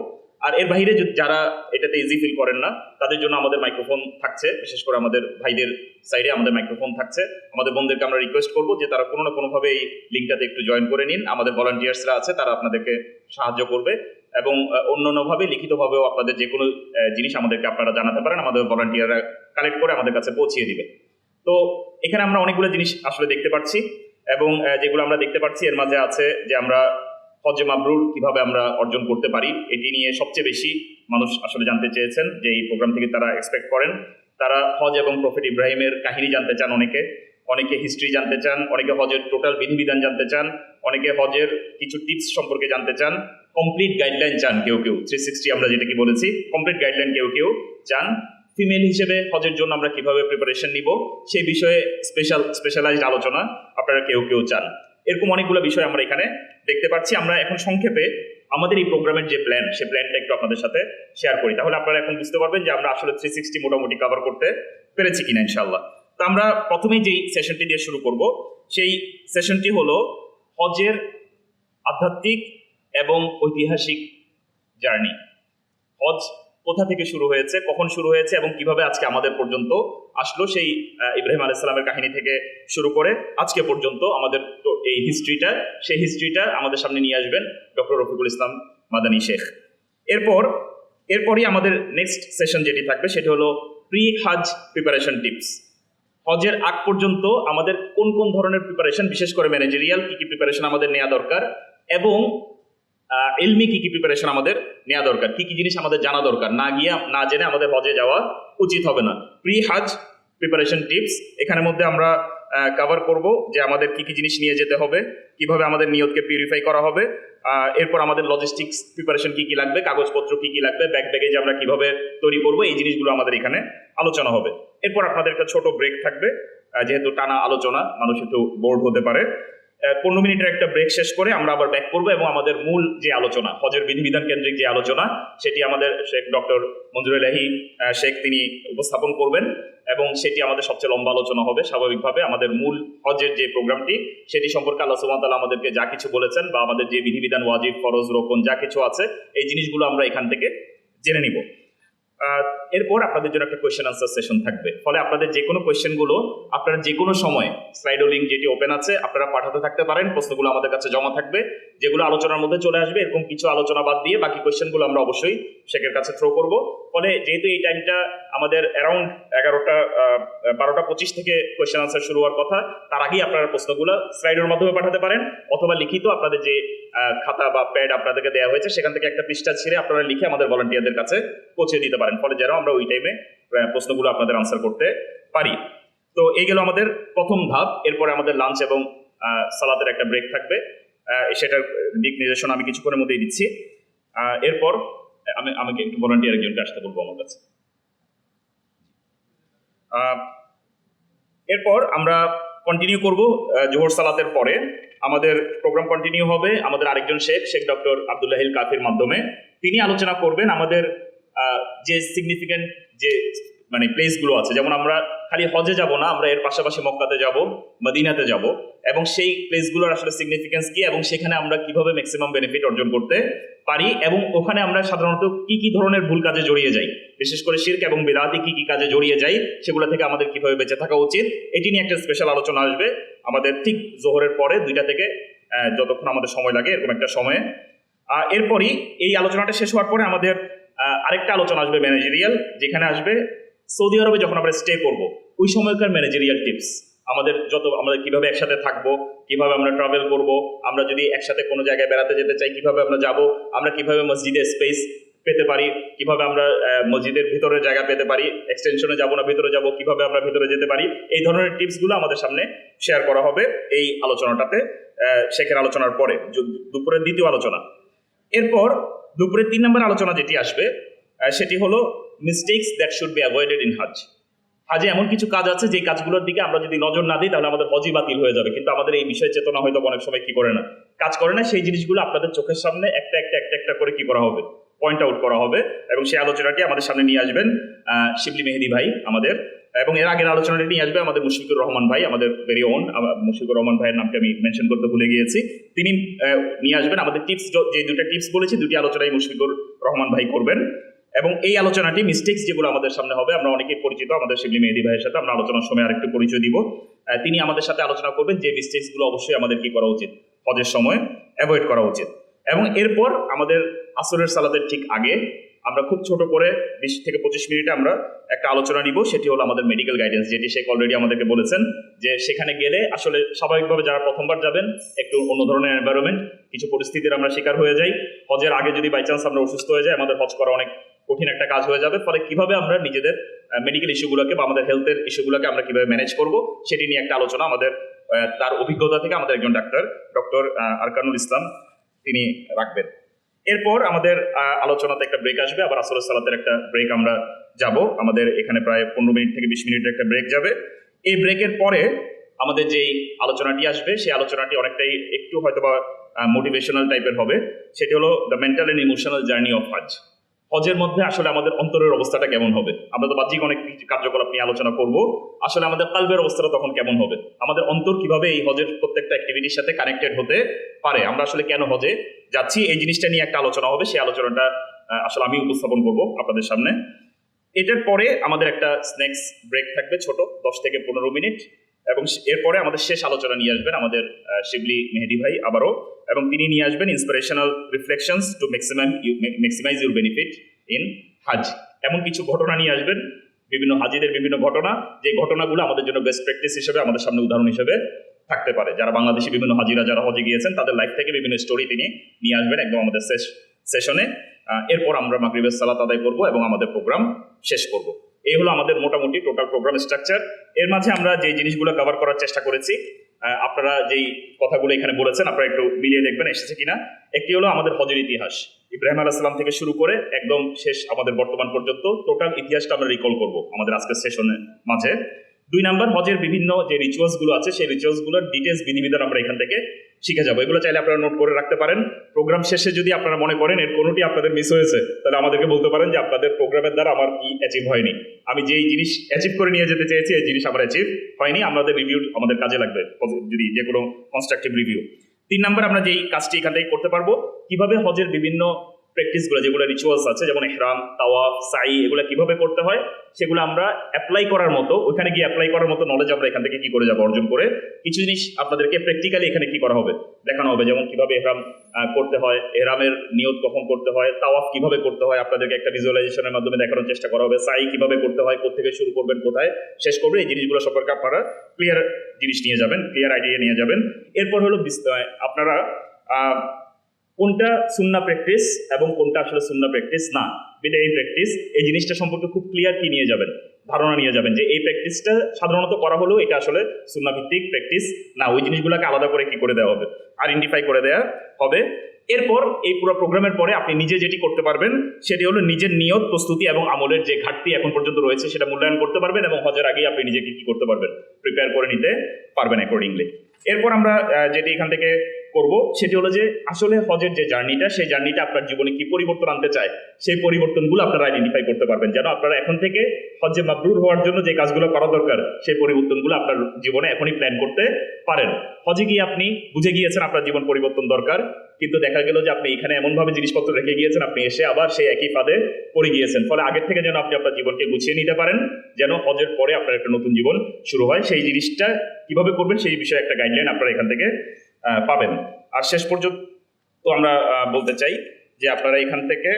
S3: আর এর বাইরে যারা এটাতে ইজি ফিল করেন না, তাদের জন্য আমাদের মাইক্রোফোন থাকছে, বিশেষ করে আমাদের ভাইদের সাইডে আমাদের মাইক্রোফোন থাকছে। আমাদের বন্ধুদেরকে আমরা রিকোয়েস্ট করবো যে তারা কোনো না কোনোভাবে এই লিঙ্কটাতে একটু জয়েন করে নিন। আমাদের ভলান্টিয়ার্সরা আছে, তারা আপনাদেরকে সাহায্য করবে এবং অন্যান্যভাবে লিখিতভাবেও আপনাদের যে কোনো জিনিস আমাদেরকে আপনারা জানাতে পারেন, আমাদের ভলান্টিয়াররা কালেক্ট করে আমাদের কাছে পৌঁছিয়ে দিবে। তো এখানে আমরা অনেকগুলো জিনিস আসলে দেখতে পাচ্ছি এবং যেগুলো আমরা দেখতে পাচ্ছি এর মাঝে আছে যে আমরা হজে মাবরুর কিভাবে আমরা অর্জন করতে পারি, এটি নিয়ে সবচেয়ে বেশি মানুষ আসলে জানতে চেয়েছেন, যে এই প্রোগ্রাম থেকে তারা এক্সপেক্ট করেন। তারা হজ এবং প্রফেট ইব্রাহিমের কাহিনী জানতে চান, অনেকে হিস্ট্রি জানতে চান, অনেকে হজের টোটাল বিধিবিধান জানতে চান, অনেকে হজের কিছু টিপস সম্পর্কে জানতে চান, কমপ্লিট গাইডলাইন চান, কেউ 360 আমরা যেটা কি বলেছি কমপ্লিট গাইডলাইন কেউ চান। ফিমেল হিসেবে হজের জন্য আমরা কিভাবে প্রিপারেশন নিব সেই বিষয়ে স্পেশালাইজড আলোচনা আপনারা কেউ চান। এরকম অনেকগুলো বিষয় আমরা এখানে দেখতে পাচ্ছি। আমরা এখন সংক্ষেপে আমাদের এই প্রোগ্রামের যে প্ল্যান, সেই প্ল্যানটা একটু আপনাদের সাথে শেয়ার করি, তাহলে আপনারা এখন বুঝতে পারবেন যে আমরা আসলে 360 মোটামুটি কভার করতে পেরেছি কিনা ইনশাআল্লাহ। তো আমরা প্রথমেই যেই সেশনটি দিয়ে শুরু করব, সেই সেশনটি হলো হজের আধ্যাত্মিক এবং ঐতিহাসিক জার্নি। হজ কোথা থেকে শুরু হয়েছে, কখন শুরু হয়েছে এবং কিভাবে আজকে আমাদের পর্যন্ত আসলো, সেই ইব্রাহিম আলাইহিস সালামের কাহিনী থেকে শুরু করে আজকে পর্যন্ত আমাদের এই হিস্ট্রিটা আমাদের সামনে নিয়ে আসবেন ডক্টর রফিকুল ইসলাম মাদানী শেখ। এরপরই আমাদের নেক্সট সেশন যেটি থাকবে সেটি হলো প্রি হজ প্রিপারেশন টিপস। হজের আগ পর্যন্ত আমাদের কোন কোন ধরনের প্রিপারেশন, বিশেষ করে ম্যানেজারিয়াল কি কি প্রিপারেশন আমাদের নেওয়া দরকার এবং এলমি কি কি প্রিপারেশন আমাদের নেওয়া দরকার, কি কি জিনিস আমাদের জানা দরকার, না জেনে আমাদের হজে যাওয়া উচিত হবে না। প্রি হজ প্রিপারেশন টিপস এখানের মধ্যে আমরা কভার করব যে আমাদের কি কি জিনিস নিয়ে যেতে হবে, কিভাবে আমাদের নিয়তকে পিউরিফাই করা হবে, এরপর আমাদের লজিস্টিক্স প্রিপারেশন কি কি লাগবে, কাগজপত্র কি কি লাগবে, ব্যাগেজ আমরা কিভাবে তৈরি করব, এই জিনিসগুলো আমাদের এখানে আলোচনা হবে। এরপর আপনাদের একটা ছোট ব্রেক থাকবে, যেহেতু টানা আলোচনা মানুষ একটু বোর্ড হতে পারে। 15 মিনিটের একটা ব্রেক শেষ করে আমরা আবার ব্যাক করবো এবং আমাদের মূল যে আলোচনা, হজের বিধিবিধান কেন্দ্রিক যে আলোচনা, সেটি আমাদের শেখ ডক্টর মঞ্জুর এলাহি শেখ তিনি উপস্থাপন করবেন এবং সেটি আমাদের সবচেয়ে লম্বা আলোচনা হবে। স্বাভাবিকভাবে আমাদের মূল হজের যে প্রোগ্রামটি, সেটি সম্পর্কে আল্লাহ সুবহানাহু ওয়া তাআলা আমাদেরকে যা কিছু বলেছেন বা আমাদের যে বিধিবিধান, ওয়াজিব, ফরজ, রোকন যা কিছু আছে, এই জিনিসগুলো আমরা এখান থেকে জেনে নিব। এরপর আপনাদের জন্য একটা কোয়েশ্চেন আনসার সেশন থাকবে, ফলে আপনাদের যে কোনো কোয়েশ্চেনগুলো আপনারা যে কোনো সময় স্লাইডো লিঙ্ক যেটি ওপেন আছে আপনারা পাঠাতে থাকতে পারেন। প্রশ্নগুলো আমাদের কাছে জমা থাকবে, যেগুলো আলোচনার মধ্যে চলে আসবে। এরকম কিছু আলোচনা বাদ দিয়ে বাকি কোয়েশ্চেনগুলো আমরা অবশ্যই শেখের কাছে থ্রো করব। ফলে যেহেতু এই টাইমটা আমাদের অ্যারাউন্ড 12:25 থেকে কোয়েশ্চেন আনসার শুরু হওয়ার কথা, তার আগেই আপনারা প্রশ্নগুলো স্লাইডের মাধ্যমে পাঠাতে পারেন অথবা লিখিত আপনাদের যে খাতা বা প্যাড আপনাদেরকে দেওয়া হয়েছে সেখান থেকে একটা পৃষ্ঠা ছিঁড়ে আপনারা লিখে আমাদের ভলান্টিয়ারদের কাছে পৌঁছে দিতে পারেন, ফলে যেন আমরা ওই টাইমে প্রশ্নগুলো আপনাদের আনসার করতে পারি। তো এই গেল আমাদের প্রথম ধাপ। এরপরে আমাদের লাঞ্চ এবং সালাতের একটা ব্রেক থাকবে, সেটার দিক নির্দেশনা আমি কিছুক্ষণের মধ্যেই দিচ্ছি। এরপর আমাকে একটু ভলান্টিয়ার একজনকে আসতে বলবো আমার কাছে। এরপর আমরা কন্টিনিউ করব জোহর সালাতের পরে। আমাদের প্রোগ্রাম কন্টিনিউ হবে আমাদের আরেকজন শেখ ডক্টর আব্দুল্লাহিল কাফির মাধ্যমে। তিনি আলোচনা করবেন আমাদের যে সিগনিফিক্যান্ট যে মানে প্লেসগুলো আছে, যেমন আমরা খালি হজে যাব না, আমরা এর পাশাপাশি মক্কাতে যাব, মদিনাতে যাব, এবং সেই প্লেসগুলোর আসলে সিগনিফিকেন্স কি এবং সেখানে আমরা কিভাবে ম্যাক্সিমাম বেনিফিট অর্জন করতে পারি, এবং ওখানে আমরা সাধারণত কি কি ধরনের ভুল কাজে জড়িয়ে যাই, বিশেষ করে শিরক এবং বিদআতি কি কি কাজে জড়িয়ে যাই, সেগুলো থেকে আমাদের কিভাবে বেঁচে থাকা উচিত, এটি নিয়ে একটা স্পেশাল আলোচনা আসবে আমাদের ঠিক জোহরের পরে 2টা থেকে যতক্ষণ আমাদের সময় লাগে এরকম একটা সময়ে। এরপরই এই আলোচনাটা শেষ হওয়ার পরে আমাদের আরেকটা আলোচনা আসবে ম্যানেজেরিয়াল, যেখানে আসবে সৌদি আরবে যখন আমরা স্টে করব ওই সময়কার ম্যানেজেরিয়াল টিপস, আমাদের আমরা কিভাবে একসাথে থাকবো, কিভাবে আমরা ট্রাভেল করব, আমরা যদি একসাথে কোনো জায়গায় বেড়াতে যেতে চাই কিভাবে আমরা যাব, আমরা কিভাবে মসজিদে স্পেস পেতে পারি, কিভাবে আমরা মসজিদের ভিতরে জায়গা পেতে পারি, এক্সটেনশনে যাব না ভিতরে যাব, কিভাবে আমরা ভিতরে যেতে পারি, এই ধরনের টিপসগুলো আমাদের সামনে শেয়ার করা হবে এই আলোচনাটাতে, শেখের আলোচনার পরে দুপুরের দ্বিতীয় আলোচনা। এরপর দুপুরের 3 নম্বর আলোচনা যেটি আসবে সেটি হলো mistakes that should be avoided in Hajj. হাজে এমন কিছু কাজ আছে যে কাজগুলোর দিকে আমরা যদি নজর না দিই তাহলে আমাদের হজই বাতিল হয়ে যাবে, কিন্তু আমাদের এই বিষয়ে চেতনা হয়তো অনেক সময় কি করে না, কাজ করে না। সেই জিনিসগুলো আপনাদের চোখের সামনে একটা একটা একটা একটা করে কি করা হবে, পয়েন্ট আউট করা হবে, এবং সেই আলোচনাটি আমাদের সামনে নিয়ে আসবেন শিবলি মেহেদি ভাই আমাদের, এবং এর আগের আলোচনাটি নিয়ে আসবে আমাদের মুশফিকুর রহমান ভাই, আমাদের ভেরি ওন মুশফিকুর রহমান ভাইয়ের নামকে আমি মেনশন করতে ভুলে গিয়েছি। তিনি নিয়ে আসবেন আমাদের টিপস, যে 2টা টিপস বলেছি 2টি আলোচনাই মুশফিকুর রহমান ভাই করবেন, এবং এই আলোচনাটি মিস্টেকস যেগুলো আমাদের সামনে হবে, আমরা অনেকেই পরিচিত আমাদের শিবলি মেহেদি ভাইয়ের সাথে, আমরা আলোচনার সময় আরেকটু পরিচয় দিব। তিনি আমাদের সাথে আলোচনা করবেন যে মিস্টেকসগুলো অবশ্যই আমাদের কি করা উচিত, হজের সময় অ্যাভয়েড করা উচিত। এবং এরপর আমাদের আসরের সালাতের ঠিক আগে আমরা খুব ছোট করে 20 থেকে 25 মিনিটে আমরা একটা আলোচনা নিব, সেটি হলো আমাদের মেডিকেল গাইডেন্স, যেটি শেখ অলরেডি আমাদেরকে বলেছেন যে সেখানে গেলে আসলে স্বাভাবিকভাবে যারা প্রথমবার যাবেন একটু অন্য ধরনের এনভায়রনমেন্ট, কিছু পরিস্থিতির আমরা শিকার হয়ে যাই, হজের আগে যদি বাই চান্স আমরা অসুস্থ হয়ে যাই আমাদের হজ করা অনেক কঠিন একটা কাজ হয়ে যাবে, ফলে কিভাবে আমরা নিজেদের মেডিকেল ইস্যুগুলোকে বা আমাদের হেলথের ইস্যুগুলোকে আমরা কিভাবে ম্যানেজ করব সেটি নিয়ে একটা আলোচনা আমাদের তার অভিজ্ঞতা থেকে আমাদের একজন ডক্টর আরকানুল ইসলাম তিনি রাখবেন। এরপর আমাদের আলোচনাতে একটা ব্রেক আসবে, আবার আসরের সালাতের একটা ব্রেক আমরা যাব, আমাদের এখানে প্রায় 15 মিনিট থেকে 20 মিনিটের একটা ব্রেক যাবে। এই ব্রেকের পরে আমাদের যেই আলোচনাটি আসবে সেই আলোচনাটি অনেকটাই একটু হয়তোবা মোটিভেশনাল টাইপের হবে, সেটি হলো the mental and emotional journey of Hajj. হজের মধ্যে আসলে আমাদের অন্তরের অবস্থাটা কেমন হবে, আমরা তো বাহ্যিক অনেক কার্যকলাপ নিয়ে আলোচনা করব, আসলে আমাদের কালবের অবস্থাটা তখন কেমন হবে, আমাদের অন্তর কিভাবে এই হজের প্রত্যেকটা অ্যাক্টিভিটির সাথে কানেক্টেড হতে পারে, আমরা আসলে কেন হজে যাচ্ছি এই জিনিসটা নিয়ে একটা আলোচনা হবে। সেই আলোচনাটা আসলে আমি উপস্থাপন করব আপনাদের সামনে। এটার পরে আমাদের একটা স্ন্যাক্স ব্রেক থাকবে ছোট 10 থেকে 15 মিনিট, এবং এরপরে আমাদের শেষ আলোচনা নিয়ে আসবেন আমাদের শিবলি মেহেদি ভাই আবারও, এবং তিনি নিয়ে আসবেন inspirational reflections to maximise your benefit in Hajj. এমন কিছু ঘটনা নিয়ে আসবেন, বিভিন্ন হাজিদের বিভিন্ন ঘটনা, যে ঘটনাগুলো আমাদের জন্য বেস্ট প্র্যাকটিস হিসেবে আমাদের সামনে উদাহরণ হিসেবে থাকতে পারে। যারা বাংলাদেশি বিভিন্ন হাজিরা যারা হজে গিয়েছেন তাদের লাইফ থেকে বিভিন্ন স্টোরি তিনি নিয়ে আসবেন একদম আমাদের সেশনে। এরপর আমরা মাগরিবের সালাত আদায় করব এবং আমাদের প্রোগ্রাম শেষ করব। এই হলো আমাদের মোটামুটি টোটাল প্রোগ্রাম স্ট্রাকচার। এর মাঝে আমরা যে জিনিসগুলো কভার করার চেষ্টা করেছি, আপনারা যেই কথাগুলো এখানে বলেছেন আপনারা একটু মিলিয়ে দেখবেন এসেছে কিনা। একটি হলো আমাদের হজের ইতিহাস, ইব্রাহিম আলাইহিস সালাম থেকে শুরু করে একদম শেষ আমাদের বর্তমান পর্যন্ত টোটাল ইতিহাসটা আমরা রিকল করব আমাদের আজকের সেশনের মাঝে। 2 নাম্বার, হজের বিভিন্ন যে রিচুয়ালসগুলো আছে সেই রিচুয়ালসগুলোর ডিটেলস বিধিবিধান আমরা এখান থেকে শিখে যাবো। এগুলো চাইলে আপনারা নোট করে রাখতে পারেন। প্রোগ্রাম শেষে যদি আপনারা মনে করেন এর কোনোটি আপনাদের মিস হয়েছে তাহলে আমাদেরকে বলতে পারেন যে আপনাদের প্রোগ্রামের দ্বারা আমার কি অ্যাচিভ হয়নি, আমি যেই জিনিস অ্যাচিভ করে নিয়ে যেতে চেয়েছি এই জিনিস আমার অ্যাচিভ হয়নি, আমাদের রিভিউ আমাদের কাজে লাগবে যদি যে কোনো কনস্ট্রাকটিভ রিভিউ। 3 নাম্বার, আমরা যেই কাজটি এখান থেকে করতে পারবো কিভাবে হজের বিভিন্ন প্র্যাকটিসগুলো যেগুলো রিচুয়ালস আছে যেমন ইহরাম, তাওয়াফ, সাই, এগুলো কিভাবে করতে হয় সেগুলো আমরা অ্যাপ্লাই করার মতো, ওইখানে গিয়ে অ্যাপ্লাই করার মতো নলেজ আমরা এখান থেকে কি করে যাবো অর্জন করে। কিছু জিনিস আপনাদেরকে প্র্যাকটিক্যালি এখানে কি করা হবে দেখানো হবে, যেমন কিভাবে ইহরাম করতে হয়, ইহরামের নিয়ত কখন করতে হয়, তাওয়াফ কিভাবে করতে হয় আপনাদেরকে একটা ভিজুয়ালাইজেশনের মাধ্যমে দেখানোর চেষ্টা করা হবে, সাই কিভাবে করতে হয়, কোত্থেকে শুরু করবেন কোথায় শেষ করবেন, এই জিনিসগুলো সম্পর্কে আপনারা ক্লিয়ার জিনিস নিয়ে যাবেন, ক্লিয়ার আইডিয়া নিয়ে যাবেন। এরপর হলো আপনারা কোনটা সুন্নাহ প্র্যাকটিস এবং কোনটা আসলে সুন্নাহ প্র্যাকটিস না, বিদায়ী প্র্যাকটিস, এই জিনিসটা সম্পর্কে খুব ক্লিয়ার কি নিয়ে যাবেন, ধারণা নিয়ে যাবেন যে এই প্র্যাকটিসটা সাধারণত করা হলেও এটা আসলে সুন্নাহ ভিত্তিক প্র্যাকটিস না, ওই জিনিসগুলোকে আলাদা করে কি করে দেওয়া হবে, আইডেন্টিফাই করে দেওয়া হবে। এরপর এই পুরো প্রোগ্রামের পরে আপনি নিজে যেটি করতে পারবেন সেটি হলো নিজের নিয়ত, প্রস্তুতি এবং আমলের যে ঘাটতি এখন পর্যন্ত রয়েছে সেটা মূল্যায়ন করতে পারবেন, এবং হজের আগেই আপনি নিজেকে কি করতে পারবেন, প্রিপেয়ার করে নিতে পারবেন অ্যাকর্ডিংলি। এরপর আমরা যেটি এখান থেকে করব সেটি হলো যে আসলে হজের যে জার্নিটা, সেই জার্নিটা আপনার জীবনে কি পরিবর্তন আনতে চায়, সেই পরিবর্তনগুলো আপনারা আইডেন্টিফাই করতে পারবেন, যেন আপনারা এখন থেকে হজ্জে মাবরুর হওয়ার জন্য যে কাজগুলো করা দরকার সেই পরিবর্তনগুলো আপনার জীবনে এখনই প্ল্যান করতে পারেন। হজে গিয়ে আপনি বুঝে গিয়েছেন আপনার জীবন পরিবর্তন দরকার, কিন্তু দেখা গেল যে আপনি এখানে এমনভাবে জিনিসপত্র রেখে গিয়েছেন, আপনি এসে আবার সেই একই ফাঁদে পড়ে গিয়েছেন। ফলে আগের থেকে যেন আপনি আপনার জীবনকে গুছিয়ে নিতে পারেন, যেন হজের পরে আপনার একটা নতুন জীবন শুরু হয়। সেই জিনিসটা কিভাবে করবেন সেই বিষয়ে একটা গাইডলাইন আপনারা এখান থেকে পাবেন। আর শেষ পর্যন্ত তো আমরা বলতে চাই যে আপনারা এখান থেকে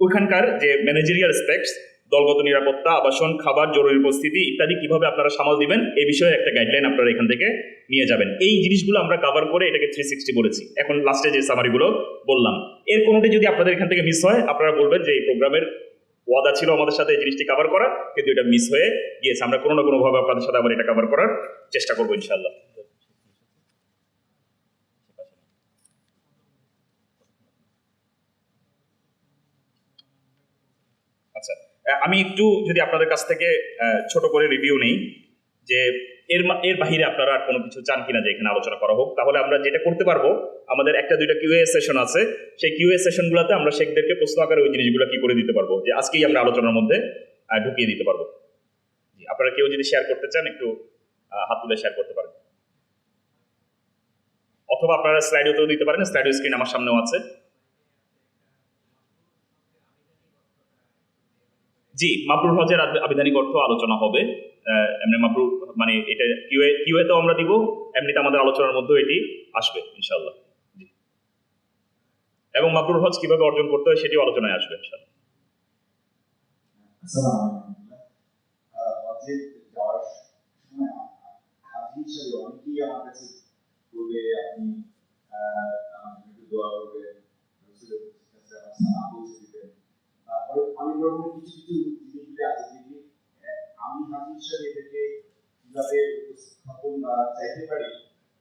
S3: ওইখানকার যে ম্যানেজেরিয়াল স্পেক্টস, দলগত নিরাপত্তা, আবাসন, খাবার, জরুরি পরিস্থিতি ইত্যাদি কিভাবে আপনারা সামাল দিবেন এই বিষয়ে একটা গাইডলাইন আপনারা এখান থেকে নিয়ে যাবেন। এই জিনিসগুলো আমরা কভার করে এটাকে 360 বলেছি। এখন লাস্টে যে সামারিগুলো বললাম, এর কোনোটি যদি আপনাদের এখান থেকে মিস হয় আপনারা বলবেন যে এই প্রোগ্রামের ওয়াদা ছিল আমাদের সাথে এই জিনিসটি কভার করা, কিন্তু এটা মিস হয়ে গিয়েছে। আমরা কোনো না কোনোভাবে আপনাদের সাথে আবার এটা কভার করার চেষ্টা করবো ইনশাআল্লাহ। আচ্ছা, আমি একটু যদি আপনাদের কাছ থেকে ছোট করে রিভিউ নেই যে এর বাহিরে আপনারা আর কোনো কিছু চান কিনা যে এখানে আলোচনা করা হোক, তাহলে আমরা যেটা করতে পারবো, আমাদের একটা দুইটা কিউএ সেশন আছে, সেই কিউএ সেশনগুলোতে আমরা শেখদেরকে প্রশ্ন আকারে ওই জিনিসগুলো কি করে দিতে পারবো, যে আজকেই আমরা আলোচনার মধ্যে ঢুকিয়ে দিতে পারবো। জি, আপনারা কেউ যদি শেয়ার করতে চান একটু হাত তুলে শেয়ার করতে পারেন, অথবা আপনারা স্লাইডেও দিতে পারেন, স্লাইড স্ক্রিন আমার সামনেও আছে। জি, মাবরুর হজের আবিধানিক অর্থ আলোচনা হবে। এমনি মাবরুর মানে এটা কিউএ তো আমরা দিব, এমনিতে আমাদের আলোচনার মধ্যে এটি আসবে ইনশাআল্লাহ। জি, এবং মাবরুর হজ কিভাবে অর্জন করতে হয় সেটিও আলোচনায় আসবে ইনশাআল্লাহ।
S4: আসসালামু আলাইকুম। হজে যাওয়ার সময় হাজি হিসেবে অনেকেই আমার কাছে বলবে আপনি আমাকে একটু দোয়া করবেন, রাসূলের কাছে আমার সালাম পৌঁছে দিবেন। তারপরে অনেক রকমের কিছু কিছু জিনিসগুলি আছে যেগুলি আমি হাজি হিসেবে এটাকে কিভাবে উপস্থাপন বা চাইতে পারি,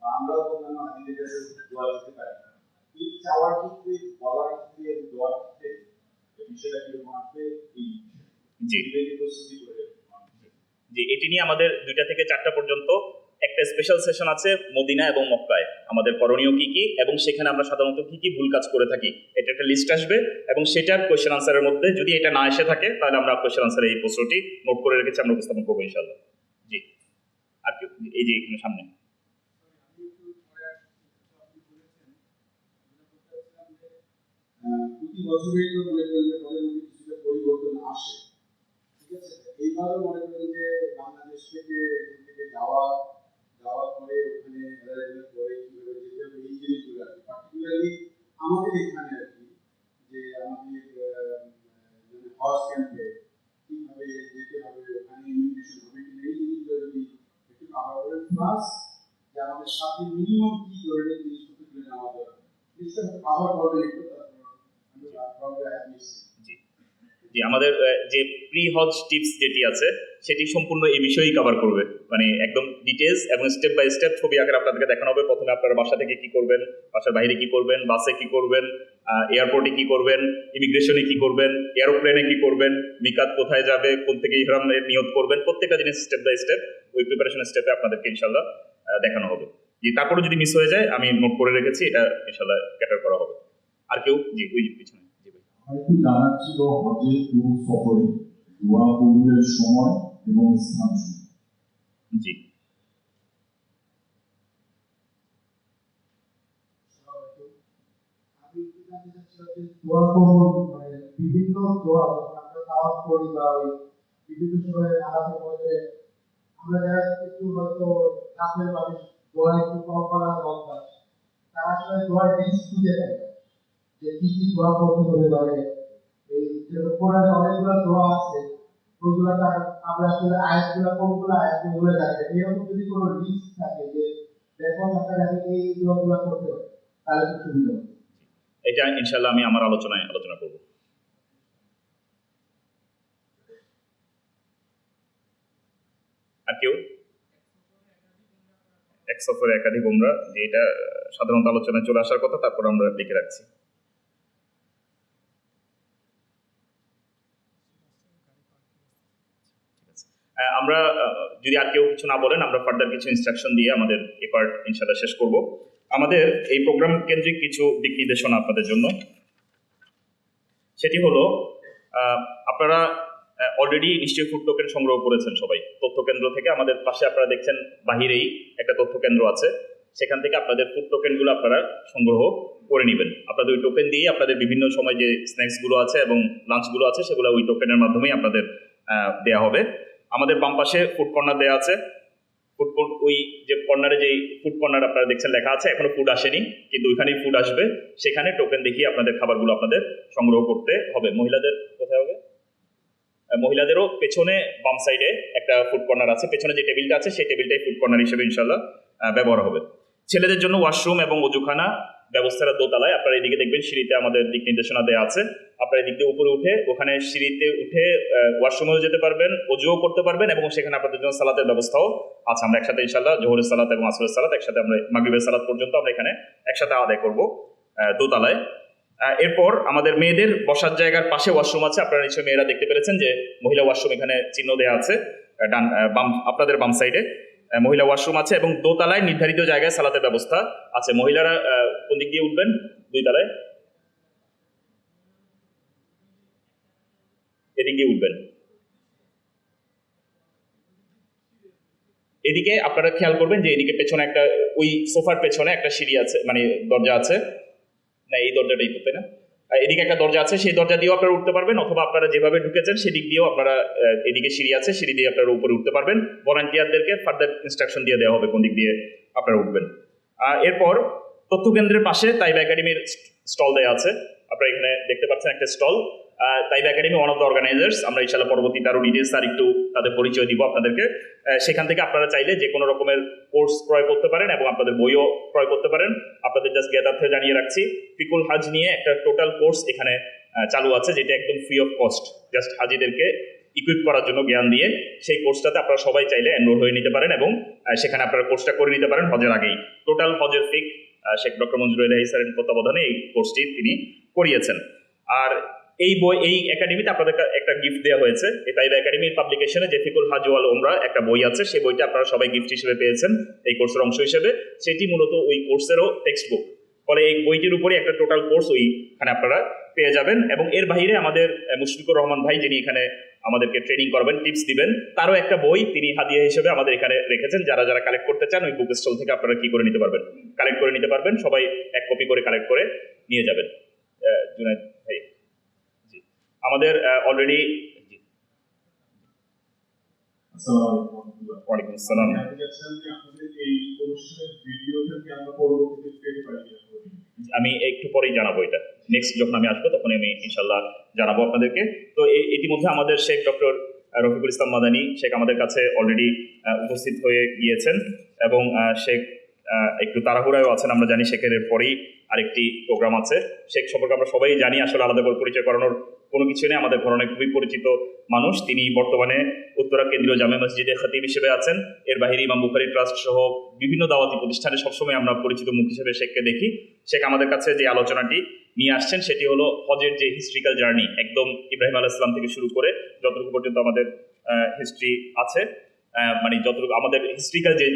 S4: বা আমরাও অন্যান্য হাজিদের কাছে দোয়া দিতে পারি। এই চাওয়ার ক্ষেত্রে, বলার ক্ষেত্রে, দোয়ার ক্ষেত্রে এই বিষয়টা কিরকম আসবে, এই
S3: জি
S4: প্রস্তুতি করে
S3: জি, এটি নিয়ে আমাদের 2টা থেকে 4টা পর্যন্ত একটা স্পেশাল সেশন আছে মদিনা এবং মক্কায় আমাদের করণীয় কি কি, এবং সেখানে আমরা সাধারণত কি কি ভুল কাজ করে থাকি এটা একটা লিস্ট আসবে, এবং সেটার কোয়েশ্চেন আনসারের মধ্যে যদি এটা না এসে থাকে তাহলে আমরা কোয়েশ্চেন আনসারে এই প্রশ্নটি নোট করে রেখেছি, আমরা উপস্থাপন করবো ইনশাআল্লাহ। জি, আর কি এই যে এখানে সামনে
S4: প্রতি বছরই তো মনে করেন যে পরের মধ্যে কিছুটা পরিবর্তন আসে, ঠিক আছে? এইবারও মনে করেন যে বাংলাদেশ থেকে এখান থেকে যাওয়ার পরে ওখানে অ্যারাইভেল করে কিভাবে যেতে হবে এই জিনিসগুলো আর কি, পার্টিকুলারলি আমাদের এখানে আর কি, যে আমাদের মানে হজ ক্যাম্পে কিভাবে যেতে হবে, ওখানে ইমিগ্রেশন হবে কিনা, এই জিনিসগুলো যদি একটু কাভার করে, প্লাস যে আমাদের সাথে মিনিমাম কি ধরনের জিনিসপত্র কিনে নেওয়া দরকার, জিনিসটা কাভার করবেন একটু,
S3: জি জি, আমাদের যে প্রি হজ টিপস যেটি আছে সেটি সম্পূর্ণ এই বিষয়েই কভার করবে, মানে একদম ডিটেলস এবং স্টেপ বাই স্টেপ ছবি আকারে আপনাদেরকে দেখানো হবে। প্রথমে আপনারা বাসা থেকে কি করবেন, বাসার বাইরে কি করবেন, বাসে কি করবেন, এয়ারপোর্টে কি করবেন, ইমিগ্রেশনে কি করবেন, এরোপ্লেনে কি করবেন, মিকাত কোথায় যাবে, কোন থেকে ইহরাম নিয়ত করবেন, প্রত্যেকটা জিনিস স্টেপ বাই স্টেপ ওই প্রিপারেশন স্টেপে আপনাদেরকে ইনশাল্লাহ দেখানো হবে। জি, তারপরে যদি মিস হয়ে যায় আমি নোট করে রেখেছি, এটা ইনশাল্লাহ ক্যাটার করা হবে। আর কেউ? জি, ওই পিছনে। জি ভাই,
S6: হয়তো জানার ছিল হজে কোন সফরে দোয়া কবুলের সময় এবং স্থান সময়।
S3: জি
S6: আমি একটু জানতে চাচ্ছিলাম যে দোয়া কবুল মানে বিভিন্ন দোয়া যখন আমরা তাওয়াফ করি বা ওই বিভিন্ন সময় আরাফার মধ্যে আমরা যারা একটু হয়তো কাফের মানুষ, দোয়া একটু কম করা অভ্যাস, তারা আসলে দোয়ার জিনিস খুঁজে পায় না, যে কি কি দোয়া করতে হবে, মানে এই যে কোরআনে অনেকগুলো দোয়া আছে ওইগুলো তার আমরা আসলে আয়াতগুলো কোনগুলো আয়াতগুলো জানি না, এরকম যদি কোনো লিস্ট থাকে যে দেখো আপনার আমি এই দোয়াগুলো করতে পারি তাহলে খুব সুবিধা হবে।
S3: এটা ইনশাল্লাহ আমি আমার আলোচনায় আলোচনা করব। আর কেউ? এক সফরে একাধিক উমরা, যে এটা সাধারণত আলোচনায় চলে আসার কথা, তারপর আমরা লিখে রাখছি। আমরা যদি আর কেউ কিছু না বলেন আমরা ফার্দার কিছু ইনস্ট্রাকশন দিয়ে আমাদের এই পার্ট ইনশাআল্লাহ শেষ করব। আমাদের এই প্রোগ্রাম কেন্দ্রিক কিছু দিক নির্দেশনা আপনাদের জন্য, সেটি হলো আপনারা অলরেডি নিশ্চয়ই ফুড টোকেন সংগ্রহ করেছেন সবাই। তথ্য কেন্দ্র থেকে আমাদের পাশে আপনারা দেখছেন বাহিরেই একটা তথ্য কেন্দ্র আছে, সেখান থেকে আপনাদের ফুড টোকেনগুলো আপনারা সংগ্রহ করে নেবেন। আপনাদের ওই টোকেন দিয়ে আপনাদের বিভিন্ন সময় যে স্ন্যাক্সগুলো আছে এবং লাঞ্চগুলো আছে সেগুলো ওই টোকেনের মাধ্যমেই আপনাদের দেওয়া হবে। আমাদের বাম পাশে ফুড কর্নার দেওয়া আছে। ফুড ওই যে কর্নারে যেই ফুড কর্নার আপনারা দেখছেন লেখা আছে, এখনো ফুড আসেনি কিন্তু ওইখানেই ফুড আসবে, সেখানে টোকেন দেখিয়ে আপনাদের খাবারগুলো আপনাদের সংগ্রহ করতে হবে। মহিলাদের কোথায় হবে? মহিলাদেরও পেছনে বাম সাইডে একটা ফুড কর্নার আছে, পেছনে যে টেবিলটা আছে সেই টেবিলটাই ফুড কর্নার হিসেবে ইনশাল্লাহ ব্যবহার হবে। ছেলেদের জন্য ওয়াশরুম এবং অজুখানা ব্যবস্থাটা দোতলায়, আপনারা এদিকে দেখবেন সিঁড়িতে আমাদের দিক নির্দেশনা দেওয়া আছে। আপনারা এদিক দিয়ে উপরে উঠে ওখানে সিঁড়িতে উঠে ওয়াশরুমেও যেতে পারবেন, অজুও করতে পারবেন এবং সেখানে আপনাদের জন্য সালাতের ব্যবস্থাও আছে। আমরা একসাথে ইনশাল্লাহ জোহরের সালাত এবং আসরের সালাত একসাথে, আমরা মাগরিবের সালাত পর্যন্ত আমরা এখানে একসাথে আদায় করব দোতলায়। এরপর আমাদের মেয়েদের বসার জায়গার পাশে ওয়াশরুম আছে। আপনারা নিশ্চয়ই মেয়েরা দেখতে পেরেছেন যে মহিলা ওয়াশরুম এখানে চিহ্ন দেওয়া আছে ডান বাম, আপনাদের বাম সাইডে মহিলা ওয়াশরুম আছে এবং দোতলায় নির্ধারিত জায়গায় সালাতের ব্যবস্থা আছে। মহিলারা কোন দিক দিয়ে উঠবেন? 2 তলায় এদিক দিয়ে উঠবেন। এদিকে আপনারা খেয়াল করবেন যে এদিকে পেছনে একটা, ওই সোফার পেছনে একটা সিঁড়ি আছে, মানে দরজা আছে না, এই দরজাটাই তো, তাই না? এদিকে একটা দরজা আছে, সেই দরজা দিয়েও আপনারা উঠতে পারবেন, অথবা আপনারা যেভাবে ঢুকেছেন সেদিক দিয়েও আপনারা, এদিকে সিঁড়ি আছে, সিঁড়ি দিয়ে আপনারা উপরে উঠতে পারবেন। ভলান্টিয়ারদেরকে ফার্দার ইনস্ট্রাকশন দিয়ে দেওয়া হবে কোন দিক দিয়ে আপনারা উঠবেন। এরপর তথ্য কেন্দ্রের পাশে তাইবা একাডেমির স্টল দেওয়া আছে, আপনারা এখানে দেখতে পাচ্ছেন একটা stall. Taiba academy one of the organisers, আমরা ইনশাআল্লাহ পরবর্তীতে আরও ডিটেলস আর একটু তাদের পরিচয় দিব আপনাদেরকে। সেখান থেকে আপনারা চাইলে যে কোনো রকমের কোর্স ক্রয় করতে পারেন এবং আপনাদের বইও ক্রয় করতে পারেন। আপনাদের জাস্ট জ্ঞাতার্থে জানিয়ে রাখছি, ফিকুল হাজ নিয়ে একটা টোটাল কোর্স এখানে চালু আছে, যেটা একদম ফ্রি অফ কস্ট, জাস্ট হাজিদেরকে ইকুইপ করার জন্য জ্ঞান দিয়ে। সেই কোর্সটাতে আপনারা সবাই চাইলে এনরোল হয়ে নিতে পারেন এবং সেখানে আপনারা কোর্সটা করে নিতে পারেন হজের আগেই। টোটাল হজের ফিক শেখ ডক্টর মঞ্জুরুল ইলাহি স্যারের তত্ত্বাবধানে এই কোর্সটি তিনি করিয়েছেন। আর এই একাডেমিতে আপনাদের একটা গিফট দেওয়া হয়েছে। এই তাইবা একাডেমির পাবলিকেশনে যে ফিকুল হাজ ওয়াল উমরা একটা বই আছে, সেই বইটা আপনারা সবাই গিফট হিসেবে পেয়েছেন এই কোর্সের অংশ হিসেবে। সেটি মূলত ওই কোর্সেরও টেক্সট বুক, ফলে এই বইটির উপরে একটা টোটাল কোর্স ওইখানে আপনারা পেয়ে যাবেন। এবং এর বাইরে আমাদের মুশফিকুর রহমান ভাই, যিনি এখানে আমাদেরকে ট্রেনিং করবেন, টিপস দিবেন, তারও একটা বই তিনি হাদিয়া হিসেবে আমাদের এখানে রেখেছেন। যারা যারা কালেক্ট করতে চান ওই বুক স্টল থেকে আপনারা কি করে নিতে পারবেন, কালেক্ট করে নিতে পারবেন। সবাই 1 কপি করে কালেক্ট করে নিয়ে যাবেন। জুনায়েদ ভাই, জি আমাদের অলরেডি, ওয়ালাইকুম আসসালাম। আমি একটু পরেই জানাবো, এটা নেক্সট যখন আমি আসবো তখন আমি ইনশাল্লাহ জানাবো আপনাদেরকে। তো ইতিমধ্যে আমাদের শেখ ডক্টর রফিকুল ইসলাম মাদানী শেখ আমাদের কাছে অলরেডি উপস্থিত হয়ে গিয়েছেন এবং শেখ একটু তাড়াহুড়ায়ও আছেন। আমরা জানি শেখের পরেই আরেকটি প্রোগ্রাম আছে। শেখ সম্পর্কে আমরা সবাই জানি, আসলে আলাদা করে পরিচয় করানোর কোনো কিছু নেই। আমাদের ঘরানায় খুবই পরিচিত মানুষ। তিনি বর্তমানে উত্তরা কেন্দ্রীয় জামে মসজিদের খতিব হিসেবে আছেন। এর বাইরে ইমাম বুখারী ট্রাস্ট সহ বিভিন্ন দাওয়াতি প্রতিষ্ঠানে সবসময় আমরা পরিচিত মুখ হিসেবে শেখকে দেখি। শেখ আমাদের কাছে যে আলোচনাটি নিয়ে আসছেন সেটি হলো হজের যে হিস্ট্রিক্যাল জার্নি, একদম ইব্রাহিম আলাইহিস সালাম থেকে শুরু করে যতটুকু পর্যন্ত আমাদের হিস্ট্রি আছে, মানে যতটুকু আমাদের হিস্ট্রিক্যাল যে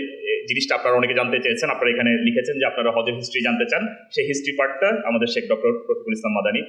S3: জিনিসটা আপনারা অনেকে জানতে চেয়েছেন, আপনারা এখানে লিখেছেন যে আপনারা হজের হিস্ট্রি জানতে চান, সেই হিস্ট্রি পার্টটা আমাদের শেখ ডক্টর রফিকুল ইসলাম মাদানী